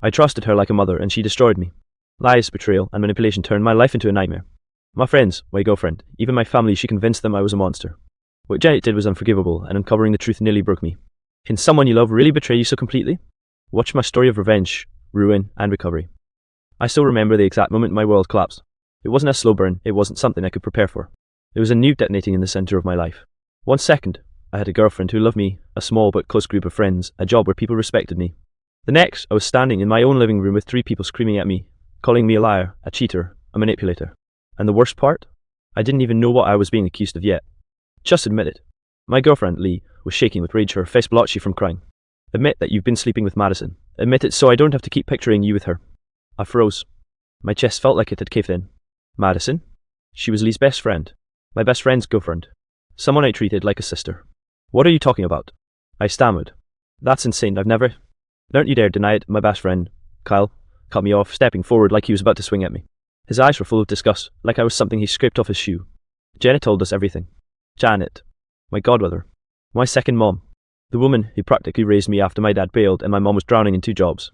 I trusted her like a mother, and she destroyed me. Lies, betrayal, and manipulation turned my life into a nightmare. My friends, my girlfriend, even my family, she convinced them I was a monster. What Janet did was unforgivable, and uncovering the truth nearly broke me. Can someone you love really betray you so completely? Watch my story of revenge, ruin, and recovery. I still remember the exact moment my world collapsed. It wasn't a slow burn, it wasn't something I could prepare for. It was a nuke detonating in the center of my life. 1 second, I had a girlfriend who loved me, a small but close group of friends, a job where people respected me. The next, I was standing in my own living room with 3 people screaming at me, calling me a liar, a cheater, a manipulator. And the worst part? I didn't even know what I was being accused of yet. Just admit it. My girlfriend, Lee, was shaking with rage, her face blotchy from crying. Admit that you've been sleeping with Madison. Admit it so I don't have to keep picturing you with her. I froze. My chest felt like it had caved in. Madison? She was Lee's best friend. My best friend's girlfriend. Someone I treated like a sister. What are you talking about? I stammered. That's insane, I've never... Don't you dare deny it, my best friend, Kyle, cut me off, stepping forward like he was about to swing at me. His eyes were full of disgust, like I was something he scraped off his shoe. Janet told us everything. Janet. My godmother. My second mom. The woman who practically raised me after my dad bailed and my mom was drowning in 2 jobs.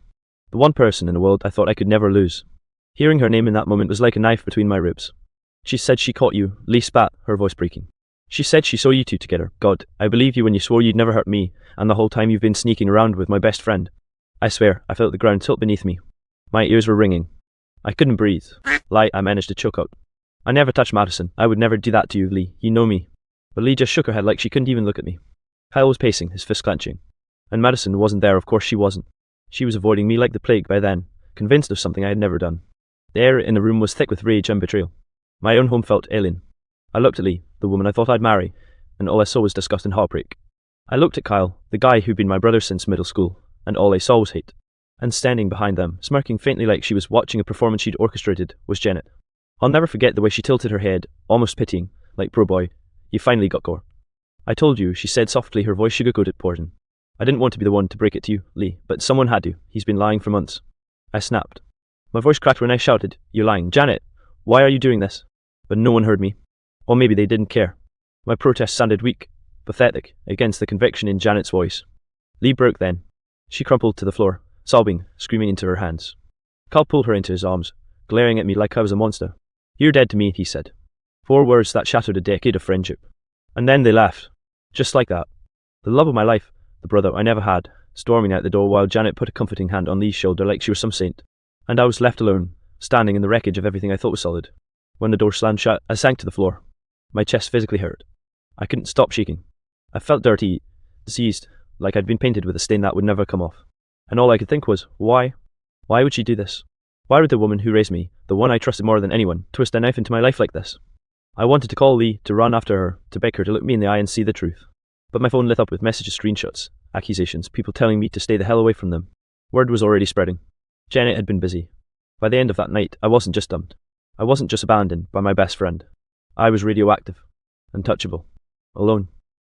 The one person in the world I thought I could never lose. Hearing her name in that moment was like a knife between my ribs. She said she caught you, Lee spat, her voice breaking. She said she saw you 2 together. God, I believe you when you swore you'd never hurt me, and the whole time you've been sneaking around with my best friend. I swear, I felt the ground tilt beneath me. My ears were ringing. I couldn't breathe. Lie, I managed to choke out. I never touched Madison. I would never do that to you, Lee. You know me. But Lee just shook her head like she couldn't even look at me. Kyle was pacing, his fist clenching. And Madison wasn't there, of course she wasn't. She was avoiding me like the plague by then, convinced of something I had never done. The air in the room was thick with rage and betrayal. My own home felt alien. I looked at Lee, the woman I thought I'd marry, and all I saw was disgust and heartbreak. I looked at Kyle, the guy who'd been my brother since middle school, and all I saw was hate. And standing behind them, smirking faintly like she was watching a performance she'd orchestrated, was Janet. I'll never forget the way she tilted her head, almost pitying, like, "Poor boy, you finally got gore." "I told you," she said softly, her voice sugar-coated poison. "I didn't want to be the one to break it to you, Lee, but someone had to. He's been lying for months." I snapped. My voice cracked when I shouted, "You're lying. Janet, why are you doing this?" But no one heard me. Or maybe they didn't care. My protest sounded weak, pathetic, against the conviction in Janet's voice. Lee broke then. She crumpled to the floor, sobbing, screaming into her hands. Kyle pulled her into his arms, glaring at me like I was a monster. "You're dead to me," he said. 4 words that shattered a decade of friendship. And then they left. Just like that. The love of my life, the brother I never had, storming out the door while Janet put a comforting hand on Lee's shoulder like she was some saint. And I was left alone, standing in the wreckage of everything I thought was solid. When the door slammed shut, I sank to the floor. My chest physically hurt. I couldn't stop shaking. I felt dirty, diseased, like I'd been painted with a stain that would never come off. And all I could think was, why? Why would she do this? Why would the woman who raised me, the one I trusted more than anyone, twist a knife into my life like this? I wanted to call Lee, to run after her, to beg her to look me in the eye and see the truth. But my phone lit up with messages, screenshots, accusations, people telling me to stay the hell away from them. Word was already spreading. Janet had been busy. By the end of that night, I wasn't just dumped. I wasn't just abandoned by my best friend. I was radioactive, untouchable, alone.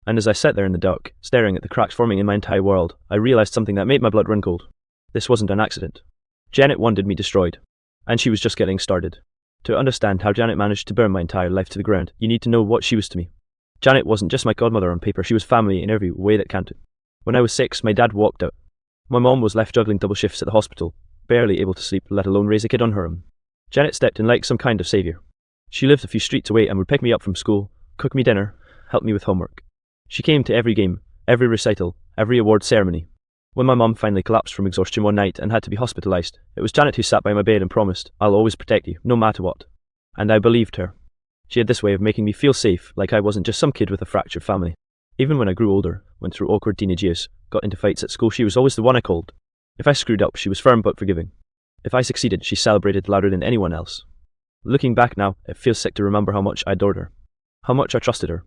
And as I sat there in the dark, staring at the cracks forming in my entire world, I realized something that made my blood run cold. This wasn't an accident. Janet wanted me destroyed. And she was just getting started. To understand how Janet managed to burn my entire life to the ground, you need to know what she was to me. Janet wasn't just my godmother on paper, she was family in every way that counted. When I was 6, my dad walked out. My mom was left juggling double shifts at the hospital, barely able to sleep, let alone raise a kid on her own. Janet stepped in like some kind of saviour. She lived a few streets away and would pick me up from school, cook me dinner, help me with homework. She came to every game, every recital, every award ceremony. When my mum finally collapsed from exhaustion one night and had to be hospitalised, it was Janet who sat by my bed and promised, "I'll always protect you, no matter what." And I believed her. She had this way of making me feel safe, like I wasn't just some kid with a fractured family. Even when I grew older, went through awkward teenage years, got into fights at school, she was always the one I called. If I screwed up, she was firm but forgiving. If I succeeded, she celebrated louder than anyone else. Looking back now, it feels sick to remember how much I adored her. How much I trusted her.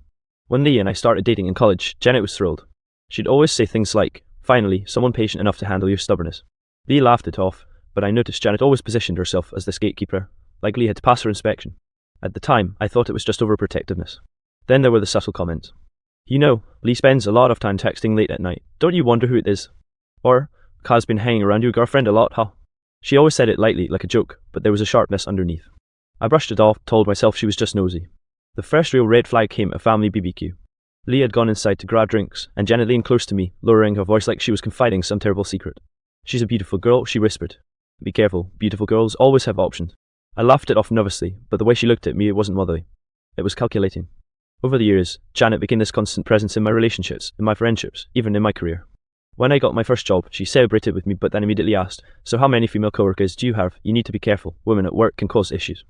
When Lee and I started dating in college, Janet was thrilled. She'd always say things like, "Finally, someone patient enough to handle your stubbornness." Lee laughed it off, but I noticed Janet always positioned herself as this gatekeeper, like Lee had to pass her inspection. At the time, I thought it was just overprotectiveness. Then there were the subtle comments. "You know, Lee spends a lot of time texting late at night. Don't you wonder who it is?" Or, "Kaz's been hanging around your girlfriend a lot, huh?" She always said it lightly, like a joke, but there was a sharpness underneath. I brushed it off, told myself she was just nosy. The first real red flag came at family BBQ. Lee had gone inside to grab drinks, and Janet leaned close to me, lowering her voice like she was confiding some terrible secret. She's a beautiful girl, she whispered. Be careful, beautiful girls always have options. I laughed it off nervously, but the way she looked at me, it wasn't motherly. It was calculating. Over the years, Janet became this constant presence in my relationships, in my friendships, even in my career. When I got my first job, she celebrated with me but then immediately asked, so how many female coworkers do you have? You need to be careful. Women at work can cause issues.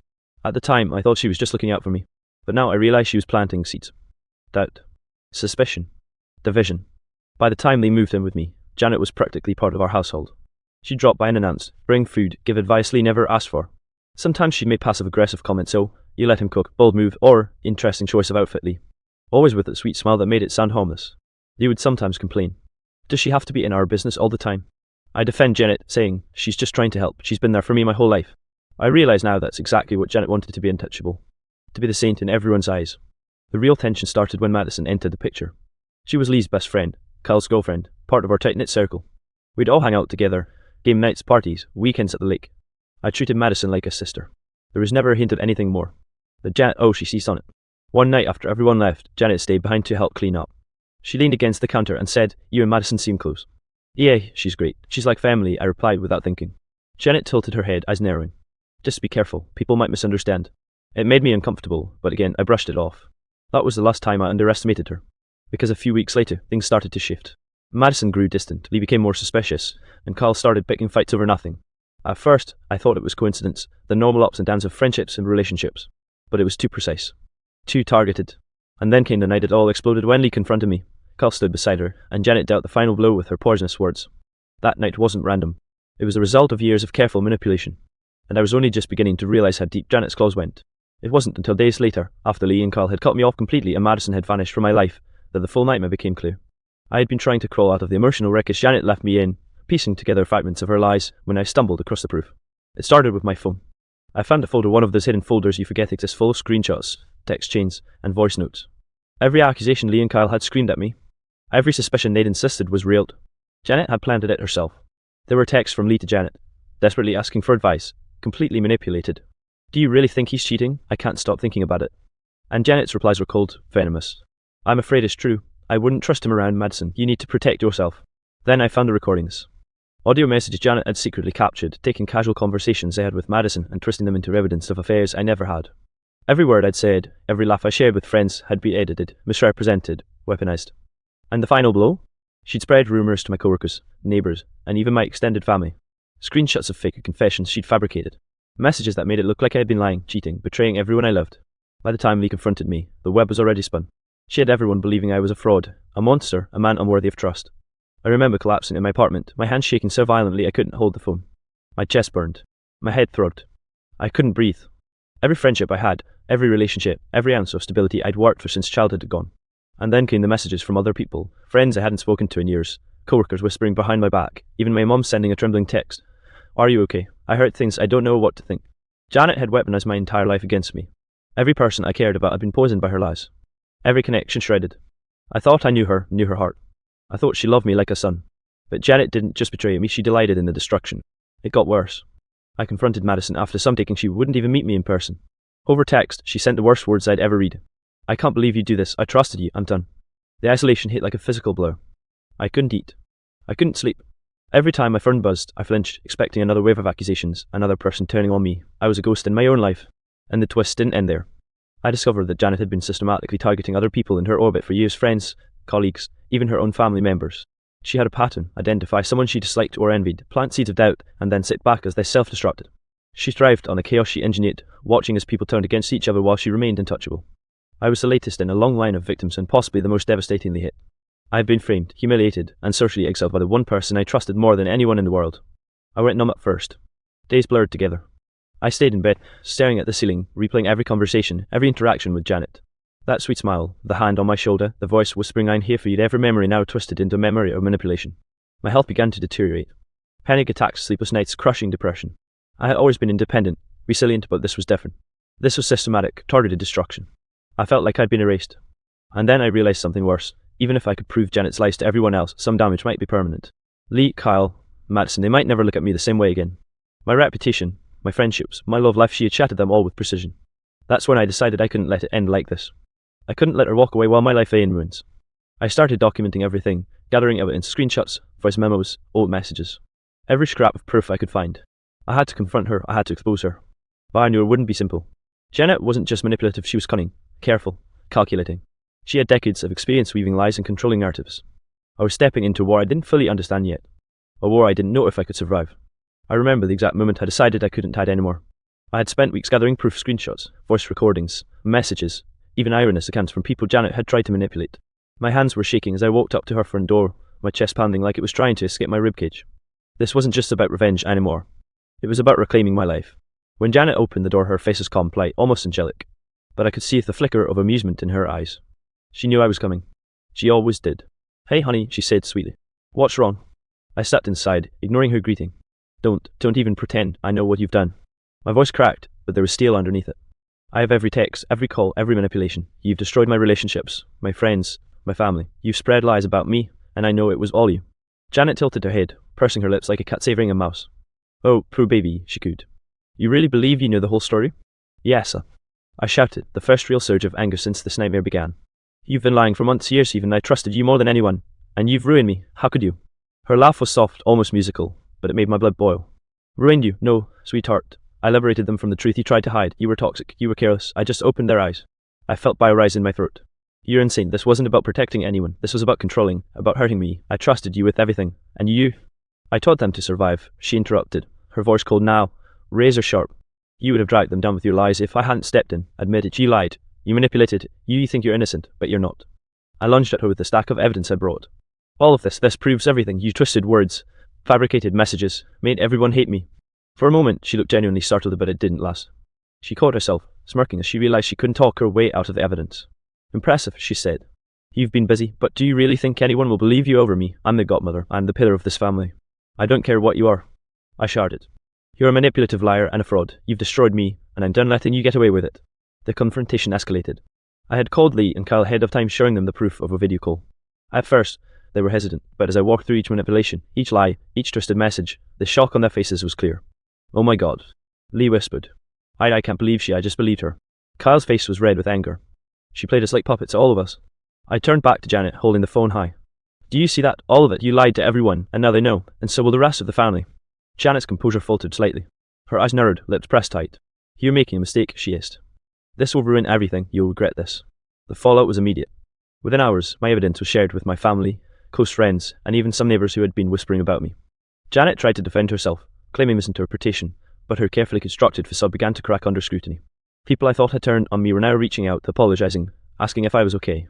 At the time, I thought she was just looking out for me. But now I realize she was planting seeds. Doubt. Suspicion. Division. By the time they moved in with me, Janet was practically part of our household. She'd drop by unannounced, bring food, give advice Lee never asked for. Sometimes she'd make passive-aggressive comments, so, you let him cook, bold move, or, interesting choice of outfit, Lee. Always with a sweet smile that made it sound harmless. Lee would sometimes complain. Does she have to be in our business all the time? I defend Janet, saying, she's just trying to help, she's been there for me my whole life. I realise now that's exactly what Janet wanted, to be untouchable. To be the saint in everyone's eyes. The real tension started when Madison entered the picture. She was Lee's best friend, Kyle's girlfriend, part of our tight-knit circle. We'd all hang out together, game nights, parties, weekends at the lake. I treated Madison like a sister. There was never a hint of anything more. But Janet, she ceased on it. One night after everyone left, Janet stayed behind to help clean up. She leaned against the counter and said, you and Madison seem close. Yeah, she's great. She's like family, I replied without thinking. Janet tilted her head, eyes narrowing. Just be careful, people might misunderstand. It made me uncomfortable, but again, I brushed it off. That was the last time I underestimated her. Because a few weeks later, things started to shift. Madison grew distant, Lee became more suspicious, and Kyle started picking fights over nothing. At first, I thought it was coincidence, the normal ups and downs of friendships and relationships. But it was too precise. Too targeted. And then came the night it all exploded when Lee confronted me. Kyle stood beside her, and Janet dealt the final blow with her poisonous words. That night wasn't random. It was the result of years of careful manipulation. And I was only just beginning to realise how deep Janet's claws went. It wasn't until days later, after Lee and Kyle had cut me off completely and Madison had vanished from my life, that the full nightmare became clear. I had been trying to crawl out of the emotional wreckage Janet left me in, piecing together fragments of her lies, when I stumbled across the proof. It started with my phone. I found a folder, one of those hidden folders you forget exist, full of screenshots, text chains, and voice notes. Every accusation Lee and Kyle had screamed at me. Every suspicion they'd insisted was real. Janet had planted it herself. There were texts from Lee to Janet, desperately asking for advice, completely manipulated. Do you really think he's cheating? I can't stop thinking about it. And Janet's replies were cold, venomous. I'm afraid it's true. I wouldn't trust him around Madison. You need to protect yourself. Then I found the recordings. Audio messages Janet had secretly captured, taking casual conversations I had with Madison and twisting them into evidence of affairs I never had. Every word I'd said, every laugh I shared with friends had been edited, misrepresented, weaponized. And the final blow? She'd spread rumours to my coworkers, neighbours, and even my extended family. Screenshots of fake confessions she'd fabricated. Messages that made it look like I had been lying, cheating, betraying everyone I loved. By the time Lee confronted me, the web was already spun. She had everyone believing I was a fraud, a monster, a man unworthy of trust. I remember collapsing in my apartment, my hands shaking so violently I couldn't hold the phone. My chest burned. My head throbbed. I couldn't breathe. Every friendship I had, every relationship, every ounce of stability I'd worked for since childhood had gone. And then came the messages from other people, friends I hadn't spoken to in years, coworkers whispering behind my back, even my mum sending a trembling text. Are you okay? I heard things I don't know what to think. Janet had weaponized my entire life against me. Every person I cared about had been poisoned by her lies. Every connection shredded. I thought I knew her heart. I thought she loved me like a son. But Janet didn't just betray me, she delighted in the destruction. It got worse. I confronted Madison after some taking she wouldn't even meet me in person. Over text, she sent the worst words I'd ever read. I can't believe you do this, I trusted you, I'm done. The isolation hit like a physical blow. I couldn't eat. I couldn't sleep. Every time my phone buzzed, I flinched, expecting another wave of accusations, another person turning on me. I was a ghost in my own life. And the twist didn't end there. I discovered that Janet had been systematically targeting other people in her orbit for years, friends, colleagues, even her own family members. She had a pattern: identify someone she disliked or envied, plant seeds of doubt, and then sit back as they self-destructed. She thrived on the chaos she engineered, watching as people turned against each other while she remained untouchable. I was the latest in a long line of victims and possibly the most devastatingly hit. I had been framed, humiliated, and socially exiled by the one person I trusted more than anyone in the world. I went numb at first. Days blurred together. I stayed in bed, staring at the ceiling, replaying every conversation, every interaction with Janet. That sweet smile, the hand on my shoulder, the voice whispering I'm here for you, every memory now twisted into a memory of manipulation. My health began to deteriorate. Panic attacks, sleepless nights, crushing depression. I had always been independent, resilient, but this was different. This was systematic, targeted destruction. I felt like I'd been erased. And then I realized something worse. Even if I could prove Janet's lies to everyone else, some damage might be permanent. Lee, Kyle, Madison, they might never look at me the same way again. My reputation, my friendships, my love life, she had shattered them all with precision. That's when I decided I couldn't let it end like this. I couldn't let her walk away while my life lay in ruins. I started documenting everything, gathering evidence, screenshots, voice memos, old messages. Every scrap of proof I could find. I had to confront her, I had to expose her. But I knew it wouldn't be simple. Janet wasn't just manipulative, she was cunning, careful, calculating. She had decades of experience weaving lies and controlling narratives. I was stepping into a war I didn't fully understand yet. A war I didn't know if I could survive. I remember the exact moment I decided I couldn't hide anymore. I had spent weeks gathering proof screenshots, voice recordings, messages, even eyewitness accounts from people Janet had tried to manipulate. My hands were shaking as I walked up to her front door, my chest pounding like it was trying to escape my ribcage. This wasn't just about revenge anymore. It was about reclaiming my life. When Janet opened the door, her face was calm, polite, almost angelic. But I could see the flicker of amusement in her eyes. She knew I was coming. She always did. "Hey honey," she said sweetly. "What's wrong?" I stepped inside, ignoring her greeting. Don't even pretend I know what you've done." My voice cracked, but there was steel underneath it. "I have every text, every call, every manipulation. You've destroyed my relationships, my friends, my family. You've spread lies about me, and I know it was all you." Janet tilted her head, pursing her lips like a cat savoring a mouse. "Oh, poor baby," she cooed. "You really believe you know the whole story?" "Yes, I shouted, the first real surge of anger since this nightmare began. "You've been lying for months, years even. I trusted you more than anyone, and you've ruined me. How could you?" Her laugh was soft, almost musical, but it made my blood boil. "Ruined you? No, sweetheart. I liberated them from the truth you tried to hide. You were toxic. You were careless. I just opened their eyes. I felt bile rise in my throat. You're insane. This wasn't about protecting anyone. This was about controlling, about hurting me. I trusted you with everything. And you..." "I taught them to survive," she interrupted, her voice cold now, razor sharp. "You would have dragged them down with your lies if I hadn't stepped in, admitted you lied. You manipulated. You think you're innocent, but you're not." I lunged at her with the stack of evidence I brought. "All of this proves everything. You twisted words, fabricated messages, made everyone hate me." For a moment, she looked genuinely startled, but it didn't last. She caught herself, smirking as she realized she couldn't talk her way out of the evidence. "Impressive," she said. "You've been busy, but do you really think anyone will believe you over me? I'm the godmother. I'm the pillar of this family. I don't care what you are." I shouted. "You're a manipulative liar and a fraud. You've destroyed me, and I'm done letting you get away with it." The confrontation escalated. I had called Lee and Kyle ahead of time, showing them the proof of a video call. At first, they were hesitant, but as I walked through each manipulation, each lie, each twisted message, the shock on their faces was clear. "Oh my God," Lee whispered. I can't believe I just believed her." Kyle's face was red with anger. "She played us like puppets, all of us." I turned back to Janet, holding the phone high. "Do you see that? All of it. You lied to everyone, and now they know, and so will the rest of the family." Janet's composure faltered slightly. Her eyes narrowed, lips pressed tight. "You're making a mistake," she hissed. "This will ruin everything. You'll regret this." The fallout was immediate. Within hours, my evidence was shared with my family, close friends, and even some neighbours who had been whispering about me. Janet tried to defend herself, claiming misinterpretation, but her carefully constructed facade began to crack under scrutiny. People I thought had turned on me were now reaching out, apologising, asking if I was okay.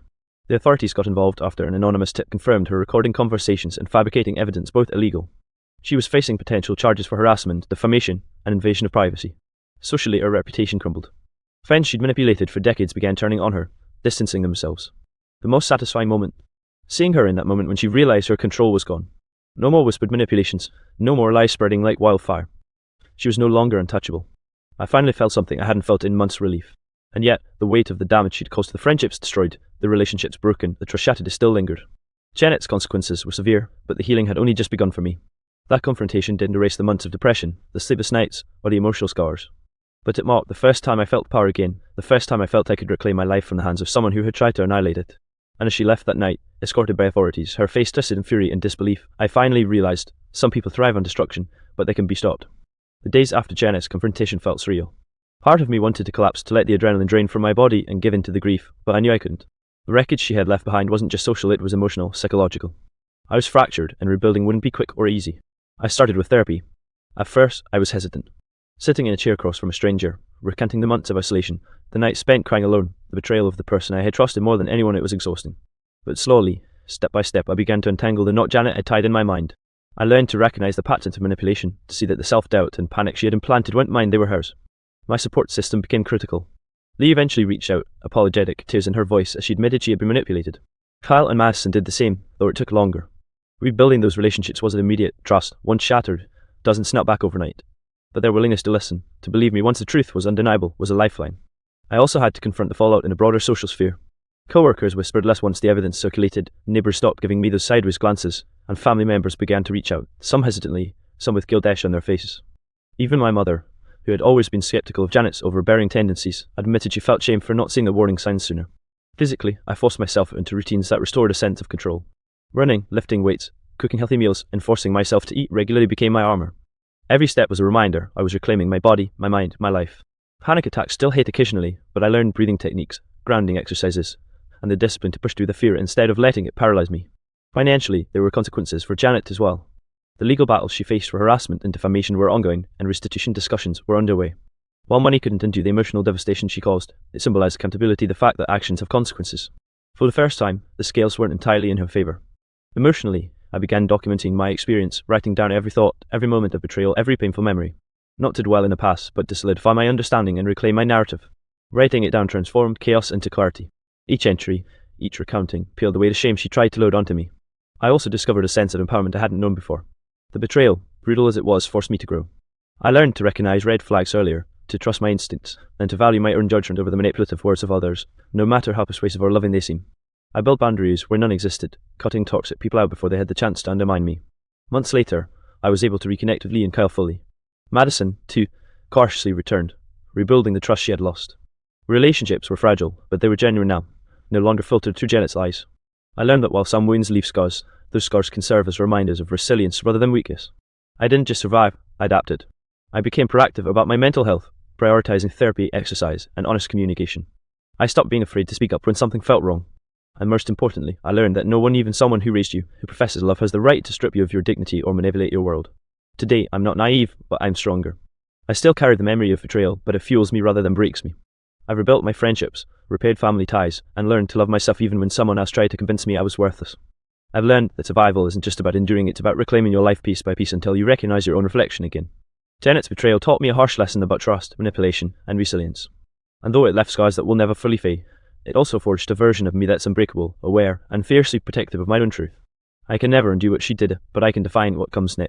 The authorities got involved after an anonymous tip confirmed her recording conversations and fabricating evidence, both illegal. She was facing potential charges for harassment, defamation, and invasion of privacy. Socially, her reputation crumbled. Friends she'd manipulated for decades began turning on her, distancing themselves. The most satisfying moment, seeing her in that moment when she realised her control was gone. No more whispered manipulations, no more lies spreading like wildfire. She was no longer untouchable. I finally felt something I hadn't felt in months: relief. And yet, the weight of the damage she'd caused, the friendships destroyed, the relationships broken, the trust shattered, still lingered. Janet's consequences were severe, but the healing had only just begun for me. That confrontation didn't erase the months of depression, the sleepless nights, or the emotional scars. But it marked the first time I felt power again, the first time I felt I could reclaim my life from the hands of someone who had tried to annihilate it. And as she left that night, escorted by authorities, her face twisted in fury and disbelief, I finally realised some people thrive on destruction, but they can be stopped. The days after Janet's confrontation felt surreal. Part of me wanted to collapse, to let the adrenaline drain from my body and give in to the grief, but I knew I couldn't. The wreckage she had left behind wasn't just social, it was emotional, psychological. I was fractured, and rebuilding wouldn't be quick or easy. I started with therapy. At first, I was hesitant. Sitting in a chair across from a stranger, recounting the months of isolation, the nights spent crying alone, the betrayal of the person I had trusted more than anyone, it was exhausting. But slowly, step by step, I began to untangle the knot Janet had tied in my mind. I learned to recognise the patterns of manipulation, to see that the self-doubt and panic she had implanted weren't mine, they were hers. My support system became critical. Lee eventually reached out, apologetic, tears in her voice as she admitted she had been manipulated. Kyle and Madison did the same, though it took longer. Rebuilding those relationships wasn't immediate. Trust, once shattered, doesn't snap back overnight. But their willingness to listen, to believe me once the truth was undeniable, was a lifeline. I also had to confront the fallout in a broader social sphere. Co-workers whispered less once the evidence circulated, neighbours stopped giving me those sideways glances, and family members began to reach out, some hesitantly, some with guilt etched on their faces. Even my mother, who had always been sceptical of Janet's overbearing tendencies, admitted she felt shame for not seeing the warning signs sooner. Physically, I forced myself into routines that restored a sense of control. Running, lifting weights, Cooking healthy meals and forcing myself to eat regularly became my armor. Every step was a reminder I was reclaiming my body, my mind, my life. Panic attacks still hit occasionally, but I learned breathing techniques, grounding exercises, and the discipline to push through the fear instead of letting it paralyze me. Financially, there were consequences for Janet as well. The legal battles she faced for harassment and defamation were ongoing, and restitution discussions were underway. While money couldn't undo the emotional devastation she caused, it symbolized accountability, the fact that actions have consequences. For the first time, the scales weren't entirely in her favor. Emotionally, I began documenting my experience, writing down every thought, every moment of betrayal, every painful memory. Not to dwell in the past, but to solidify my understanding and reclaim my narrative. Writing it down transformed chaos into clarity. Each entry, each recounting, peeled away the shame she tried to load onto me. I also discovered a sense of empowerment I hadn't known before. The betrayal, brutal as it was, forced me to grow. I learned to recognize red flags earlier, to trust my instincts, and to value my own judgment over the manipulative words of others, no matter how persuasive or loving they seem. I built boundaries where none existed, cutting toxic people out before they had the chance to undermine me. Months later, I was able to reconnect with Lee and Kyle fully. Madison, too, cautiously returned, rebuilding the trust she had lost. Relationships were fragile, but they were genuine now, no longer filtered through Janet's eyes. I learned that while some wounds leave scars, those scars can serve as reminders of resilience rather than weakness. I didn't just survive, I adapted. I became proactive about my mental health, prioritizing therapy, exercise, and honest communication. I stopped being afraid to speak up when something felt wrong. And most importantly, I learned that no one, even someone who raised you, who professes love, has the right to strip you of your dignity or manipulate your world. Today, I'm not naive, but I'm stronger. I still carry the memory of betrayal, but it fuels me rather than breaks me. I've rebuilt my friendships, repaired family ties, and learned to love myself even when someone else tried to convince me I was worthless. I've learned that survival isn't just about enduring, it's about reclaiming your life piece by piece until you recognize your own reflection again. Janet's betrayal taught me a harsh lesson about trust, manipulation, and resilience. And though it left scars that will never fully fade, it also forged a version of me that's unbreakable, aware, and fiercely protective of my own truth. I can never undo what she did, but I can define what comes next.